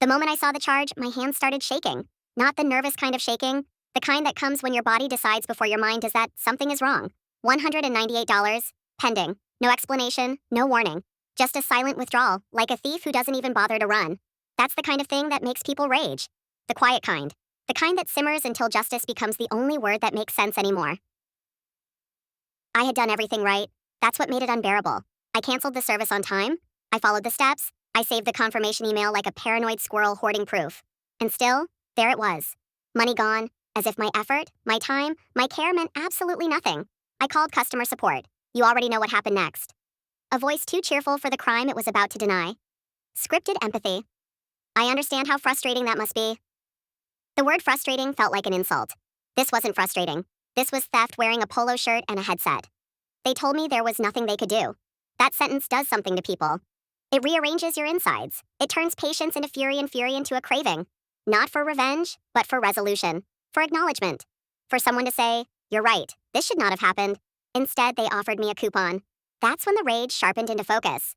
The moment I saw the charge, my hands started shaking. Not the nervous kind of shaking, the kind that comes when your body decides before your mind does that something is wrong. $198, pending. No explanation, no warning. Just a silent withdrawal, like a thief who doesn't even bother to run. That's the kind of thing that makes people rage. The quiet kind. The kind that simmers until justice becomes the only word that makes sense anymore. I had done everything right. That's what made it unbearable. I canceled the service on time. I followed the steps. I saved the confirmation email like a paranoid squirrel hoarding proof. And still, there it was. Money gone, as if my effort, my time, my care meant absolutely nothing. I called customer support. You already know what happened next. A voice too cheerful for the crime it was about to deny. Scripted empathy. I understand how frustrating that must be. The word frustrating felt like an insult. This wasn't frustrating. This was theft wearing a polo shirt and a headset. They told me there was nothing they could do. That sentence does something to people. It rearranges your insides. It turns patience into fury and fury into a craving. Not for revenge, but for resolution. For acknowledgement. For someone to say, "You're right, this should not have happened." Instead, they offered me a coupon. That's when the rage sharpened into focus.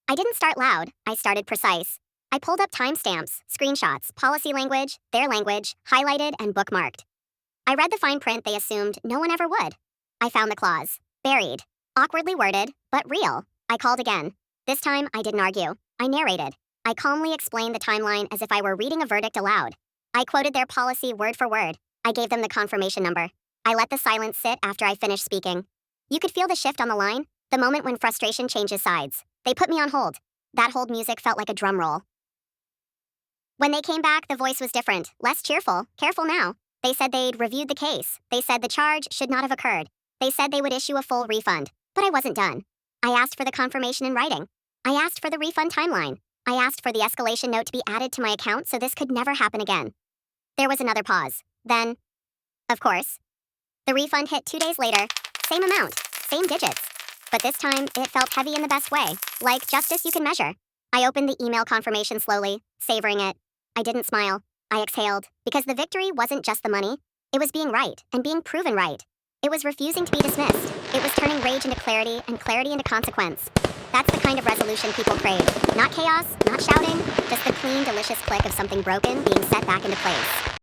I didn't start loud, I started precise. I pulled up timestamps, screenshots, policy language, their language, highlighted and bookmarked. I read the fine print they assumed no one ever would. I found the clause. Buried. Awkwardly worded, but real. I called again. This time, I didn't argue. I narrated. I calmly explained the timeline as if I were reading a verdict aloud. I quoted their policy word for word. I gave them the confirmation number. I let the silence sit after I finished speaking. You could feel the shift on the line, the moment when frustration changes sides. They put me on hold. That hold music felt like a drum roll. When they came back, the voice was different, less cheerful, careful now. They said they'd reviewed the case. They said the charge should not have occurred. They said they would issue a full refund. But I wasn't done. I asked for the confirmation in writing. I asked for the refund timeline. I asked for the escalation note to be added to my account so this could never happen again. There was another pause. Then, of course, the refund hit 2 days later. Same amount, same digits. But this time, it felt heavy in the best way, like justice you can measure. I opened the email confirmation slowly, savoring it. I didn't smile. I exhaled, because the victory wasn't just the money. It was being right, and being proven right. It was refusing to be dismissed. It was turning rage into clarity, and clarity into consequence. That's the kind of resolution people crave. Not chaos, not shouting, just the clean, delicious click of something broken being set back into place.